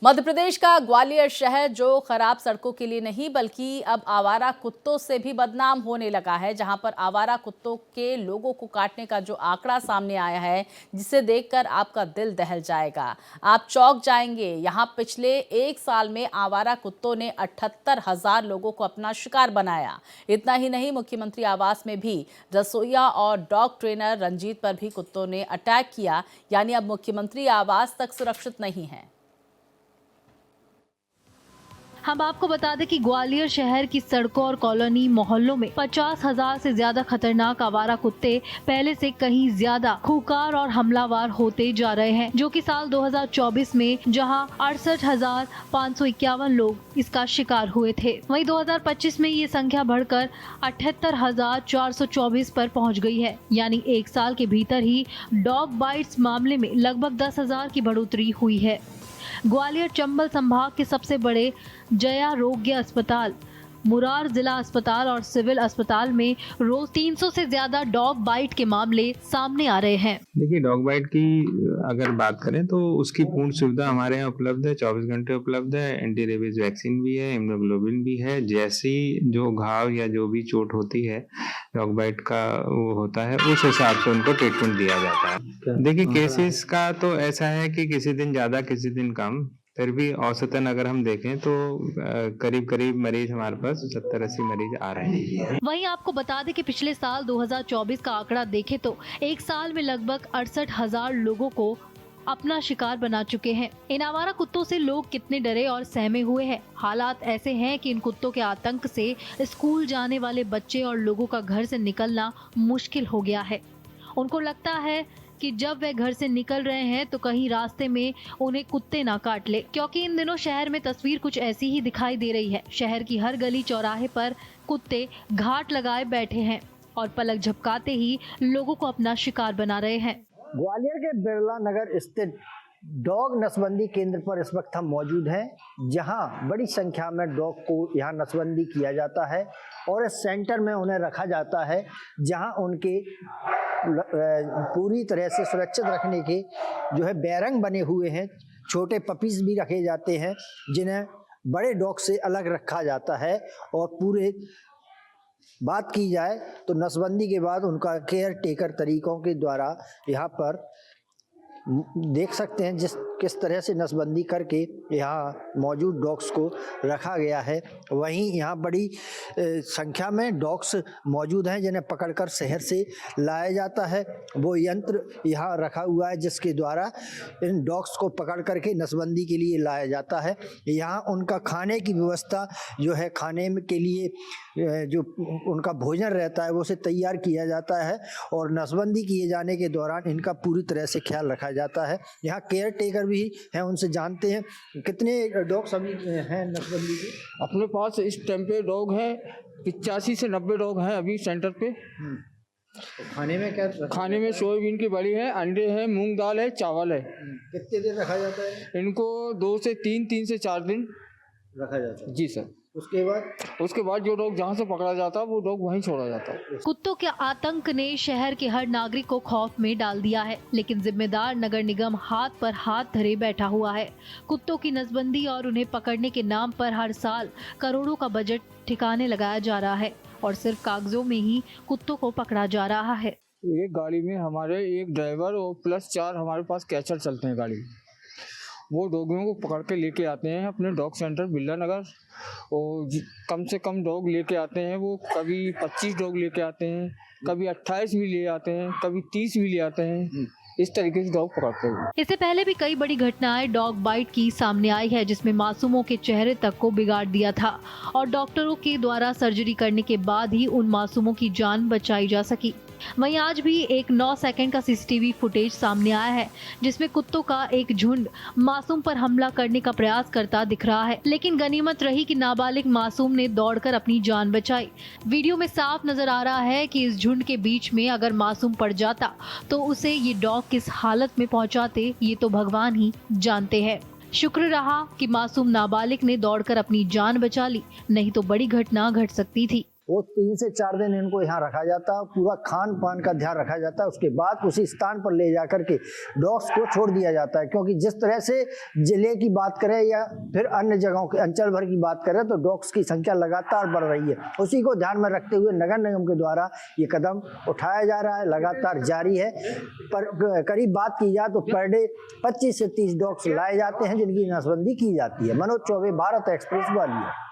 मध्य प्रदेश का ग्वालियर शहर जो खराब सड़कों के लिए नहीं बल्कि अब आवारा कुत्तों से भी बदनाम होने लगा है, जहां पर आवारा कुत्तों के लोगों को काटने का जो आंकड़ा सामने आया है, जिसे देखकर आपका दिल दहल जाएगा, आप चौंक जाएंगे। यहां पिछले एक साल में आवारा कुत्तों ने 78,000 लोगों को अपना शिकार बनाया। इतना ही नहीं, मुख्यमंत्री आवास में भी रसोइया और डॉग ट्रेनर रंजीत पर भी कुत्तों ने अटैक किया। यानी अब मुख्यमंत्री आवास तक सुरक्षित नहीं है। हम आपको बता दें कि ग्वालियर शहर की सड़कों और कॉलोनी मोहल्लों में 50,000 से ज्यादा खतरनाक आवारा कुत्ते पहले से कहीं ज्यादा खूंखार और हमलावर होते जा रहे हैं, जो कि साल 2024 में जहां 68,551 लोग इसका शिकार हुए थे, वहीं 2025 में ये संख्या बढ़कर 78,424 पर पहुंच गई है। यानी एक साल के भीतर ही डॉग बाइट्स मामले में लगभग 10,000 की बढ़ोतरी हुई है। ग्वालियर चंबल संभाग के सबसे बड़े जयारोग्य अस्पताल, मुरार जिला अस्पताल और सिविल अस्पताल में रोज 300 से ज्यादा डॉग बाइट के मामले सामने आ रहे हैं। देखिए, डॉग बाइट की अगर बात करें तो उसकी पूर्ण सुविधा हमारे यहाँ उपलब्ध है, 24 घंटे उपलब्ध है। एंटी रेबीज वैक्सीन भी है, इम्यूनोग्लोबिन भी है। जैसी जो घाव या जो भी चोट होती है डॉग बाइट का वो होता है, उस हिसाब से उनको ट्रीटमेंट दिया जाता है। देखिए, केसेस का तो ऐसा है कि किसी दिन ज्यादा किसी दिन कम, फिर भी औसतन अगर हम देखें तो करीब करीब मरीज हमारे पास 70-80 मरीज आ रहे हैं। वहीं आपको बता दें कि पिछले साल 2024 का आंकड़ा देखें तो एक साल में लगभग 68,000 लोगों को अपना शिकार बना चुके हैं। इन आवारा कुत्तों से लोग कितने डरे और सहमे हुए हैं। हालात ऐसे हैं कि इन कुत्तों के आतंक से स्कूल जाने वाले बच्चे और लोगों का घर से निकलना मुश्किल हो गया है। उनको लगता है कि जब वे घर से निकल रहे हैं तो कहीं रास्ते में उन्हें कुत्ते ना काट ले, क्योंकि इन दिनों शहर में तस्वीर कुछ ऐसी ही दिखाई दे रही है। शहर की हर गली चौराहे पर कुत्ते घाट लगाए बैठे हैं और पलक झपकाते ही लोगों को अपना शिकार बना रहे हैं। ग्वालियर के बिरला नगर स्थित डॉग नसबंदी केंद्र पर इस वक्त हम मौजूद हैं, जहां बड़ी संख्या में डॉग को यहां नसबंदी किया जाता है और इस सेंटर में उन्हें रखा जाता है, जहां उनके पूरी तरह से सुरक्षित रखने के जो है बैरंग बने हुए हैं। छोटे पपीज भी रखे जाते हैं जिन्हें बड़े डॉग से अलग रखा जाता है। और पूरे बात की जाए तो नसबंदी के बाद उनका केयर टेकर तरीकों के द्वारा यहाँ पर देख सकते हैं किस तरह से नसबंदी करके यहाँ मौजूद डॉग्स को रखा गया है। वहीं यहाँ बड़ी संख्या में डॉग्स मौजूद हैं जिन्हें पकड़कर शहर से लाया जाता है। वो यंत्र यहाँ रखा हुआ है जिसके द्वारा इन डॉग्स को पकड़ करके नसबंदी के लिए लाया जाता है। यहाँ उनका खाने की व्यवस्था जो है, खाने के लिए जो उनका भोजन रहता है वो उसे तैयार किया जाता है और नसबंदी किए जाने के दौरान इनका पूरी तरह से ख्याल रखा जाता है। यहाँ केयर टेकर भी हैं, उनसे जानते हैं कितने डॉग्स अभी हैं नसबंदी के। अपने पास इस टाइम पे डॉग है 85 से 90 डॉग हैं अभी सेंटर पे। खाने में क्या? खाने में सोयाबीन की बड़ी है, अंडे हैं, मूंग दाल है, चावल है। कितने दिन रखा जाता है इनको? 2 से 3 से 4 दिन रखा जाता है। जी सर। उसके बाद जो डॉग जहाँ से पकड़ा जाता है वो डॉग वहीं छोड़ा जाता है। कुत्तों के आतंक ने शहर के हर नागरिक को खौफ में डाल दिया है, लेकिन जिम्मेदार नगर निगम हाथ पर हाथ धरे बैठा हुआ है। कुत्तों की नसबंदी और उन्हें पकड़ने के नाम पर हर साल करोड़ों का बजट ठिकाने लगाया जा रहा है और सिर्फ कागजों में ही कुत्तों को पकड़ा जा रहा है। एक गाड़ी में हमारे एक ड्राइवर और प्लस 4 हमारे पास कैचर चलते हैं गाड़ी। वो डॉगियों को पकड़ के लेके आते हैं अपने डॉग सेंटर बिरला नगर, और कम से कम डॉग लेके आते हैं। वो कभी 25 डॉग लेके आते हैं, कभी 28 भी ले आते हैं, कभी 30 भी ले आते हैं। इस तरीके से डॉग पकड़ते हैं। इससे पहले भी कई बड़ी घटनाएं डॉग बाइट की सामने आई है, जिसमें मासूमों के चेहरे तक को बिगाड़ दिया था और डॉक्टरों के द्वारा सर्जरी करने के बाद ही उन मासूमों की जान बचाई जा सकी। वहीं आज भी एक 9 सेकंड का सीसीटीवी फुटेज सामने आया है, जिसमें कुत्तों का एक झुंड मासूम पर हमला करने का प्रयास करता दिख रहा है, लेकिन गनीमत रही कि नाबालिग मासूम ने दौड़कर अपनी जान बचाई। वीडियो में साफ नजर आ रहा है कि इस झुंड के बीच में अगर मासूम पड़ जाता तो उसे ये डॉग किस हालत में पहुंचाते, ये तो भगवान ही जानते हैं। शुक्र रहा कि मासूम नाबालिग ने दौड़कर अपनी जान बचा ली, नहीं तो बड़ी घटना घट सकती थी। वो 3 से 4 दिन इनको यहाँ रखा जाता है, पूरा खान पान का ध्यान रखा जाता है। उसके बाद उसी स्थान पर ले जाकर के डॉग्स को छोड़ दिया जाता है, क्योंकि जिस तरह से जिले की बात करें या फिर अन्य जगहों के अंचल भर की बात करें तो डॉग्स की संख्या लगातार बढ़ रही है। उसी को ध्यान में रखते हुए नगर निगम के द्वारा ये कदम उठाया जा रहा है, लगातार जारी है। पर करीब बात की जाए तो पर डे 25 से 30 डॉग्स लाए जाते हैं जिनकी नसबंदी की जाती है। मनोज चौबे, भारत एक्सप्रेस, ग्वालियर।